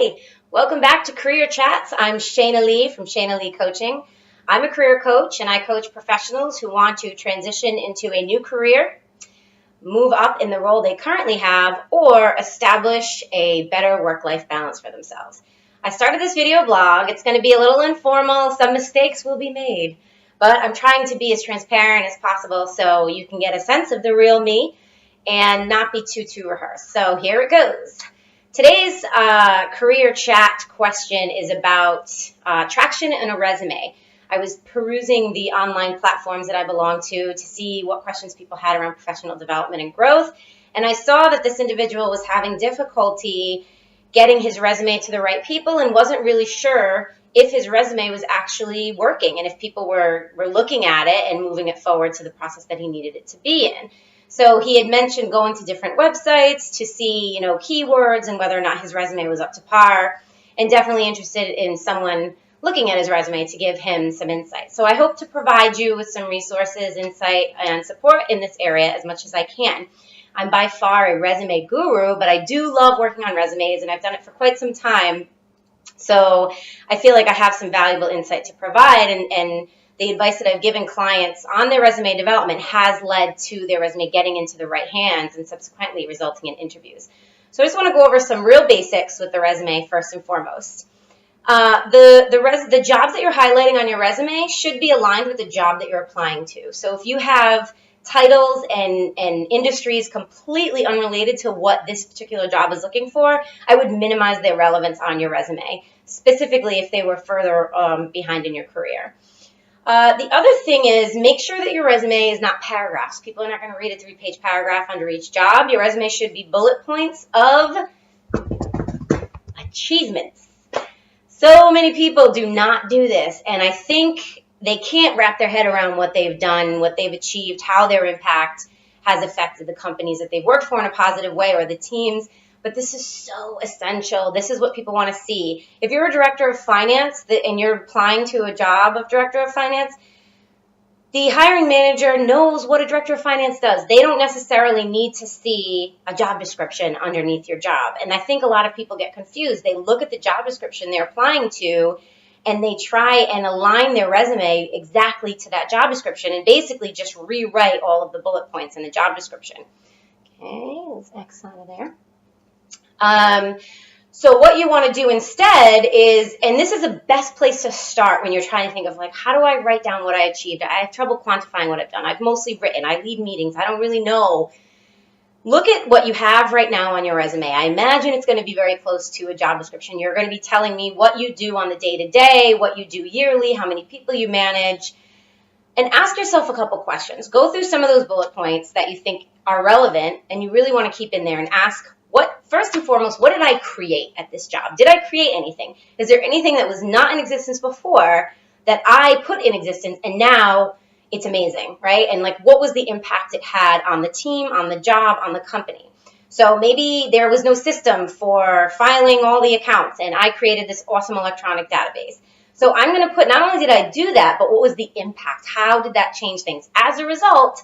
Hey, welcome back to Career Chats. I'm Shayna Lee from Shayna Lee Coaching. I'm a career coach and I coach professionals who want to transition into a new career, move up in the role they currently have, or establish a better work-life balance for themselves. I started this video blog. It's going to be a little informal. Some mistakes will be made, but I'm trying to be as transparent as possible so you can get a sense of the real me and not be too rehearsed. So here it goes. Today's career chat question is about traction in a resume. I was perusing the online platforms that I belong to see what questions people had around professional development and growth, and I saw that this individual was having difficulty getting his resume to the right people and wasn't really sure if his resume was actually working and if people were looking at it and moving it forward to the process that he needed it to be in. So he had mentioned going to different websites to see, keywords and whether or not his resume was up to par, and definitely interested in someone looking at his resume to give him some insight. So I hope to provide you with some resources, insight, and support in this area as much as I can. I'm by far a resume guru, but I do love working on resumes, and I've done it for quite some time. So I feel like I have some valuable insight to provide, and the advice that I've given clients on their resume development has led to their resume getting into the right hands and subsequently resulting in interviews. So I just want to go over some real basics with the resume first and foremost. The jobs that you're highlighting on your resume should be aligned with the job that you're applying to. So if you have titles and industries completely unrelated to what this particular job is looking for, I would minimize their relevance on your resume, specifically if they were further behind in your career. The other thing is make sure that your resume is not paragraphs. People are not going to read a 3-page paragraph under each job. Your resume should be bullet points of achievements. So many people do not do this, and I think they can't wrap their head around what they've done, what they've achieved, how their impact has affected the companies that they've worked for in a positive way or the teams. But this is so essential. This is what people want to see. If you're a director of finance and you're applying to a job of director of finance, the hiring manager knows what a director of finance does. They don't necessarily need to see a job description underneath your job. And I think a lot of people get confused. They look at the job description they're applying to and they try and align their resume exactly to that job description and basically just rewrite all of the bullet points in the job description. Okay, let's X out of there. So what you want to do instead is, and this is the best place to start when you're trying to think of how do I write down what I achieved? I have trouble quantifying what I've done. I've mostly written. I lead meetings. I don't really know. Look at what you have right now on your resume. I imagine it's going to be very close to a job description. You're going to be telling me what you do on the day-to-day, what you do yearly, how many people you manage, and ask yourself a couple questions. Go through some of those bullet points that you think are relevant and you really want to keep in there and ask, first and foremost, what did I create at this job? Did I create anything? Is there anything that was not in existence before that I put in existence and now it's amazing, right? And what was the impact it had on the team, on the job, on the company? So maybe there was no system for filing all the accounts and I created this awesome electronic database. So I'm going to put, not only did I do that, but what was the impact? How did that change things? As a result,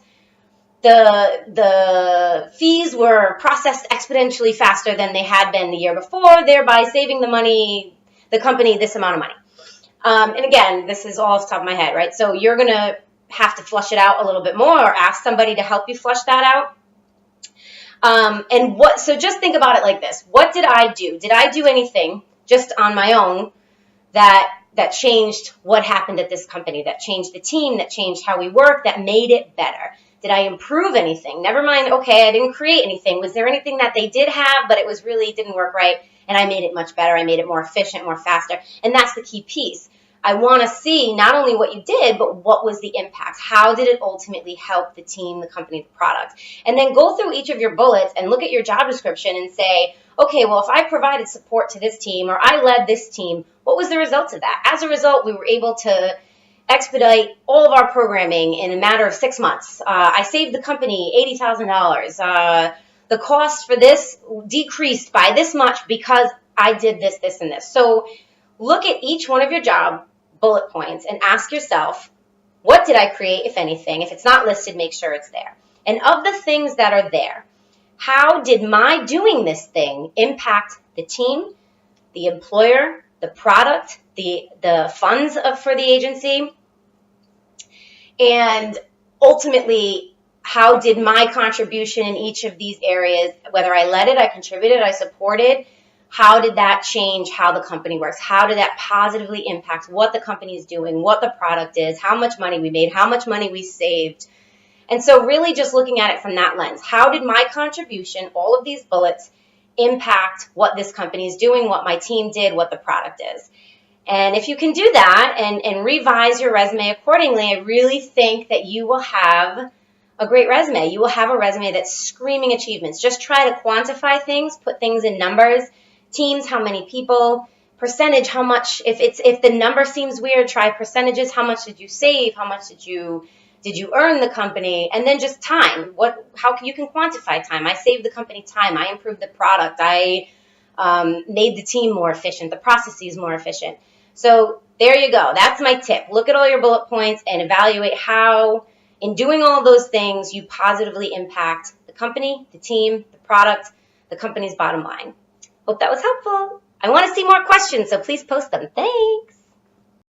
the fees were processed exponentially faster than they had been the year before, thereby saving the company this amount of money. And again, this is all off the top of my head, right? So you're going to have to flush it out a little bit more or ask somebody to help you flush that out. So just think about it like this. What did I do? Did I do anything just on my own that changed what happened at this company, that changed the team, that changed how we work, that made it better? Did I improve anything? Never mind, okay, I didn't create anything. Was there anything that they did have, but it didn't work right, and I made it much better. I made it more efficient, more faster, and that's the key piece. I want to see not only what you did, but what was the impact? How did it ultimately help the team, the company, the product? And then go through each of your bullets and look at your job description and say, okay, well, if I provided support to this team or I led this team, what was the result of that? As a result, we were able to expedite all of our programming in a matter of 6 months. I saved the company $80,000. The cost for this decreased by this much because I did this, this, and this. So look at each one of your job bullet points and ask yourself, what did I create, if anything? If it's not listed, make sure it's there. And of the things that are there, how did my doing this thing impact the team, the employer, the product, the funds for the agency, and ultimately, how did my contribution in each of these areas, whether I led it, I contributed, I supported, how did that change how the company works? How did that positively impact what the company is doing, what the product is, how much money we made, how much money we saved? And so really just looking at it from that lens, how did my contribution, all of these bullets, impact what this company is doing, what my team did, what the product is? And if you can do that and revise your resume accordingly, I really think that you will have a great resume. You will have a resume that's screaming achievements. Just try to quantify things, put things in numbers, teams, how many people, percentage, how much. If the number seems weird, try percentages. How much did you save? How much did you earn the company? And then just time. How you can quantify time. I saved the company time. I improved the product. I made the team more efficient, the processes more efficient. So there you go. That's my tip. Look at all your bullet points and evaluate how, in doing all those things, you positively impact the company, the team, the product, the company's bottom line. Hope that was helpful. I want to see more questions, so please post them. Thanks.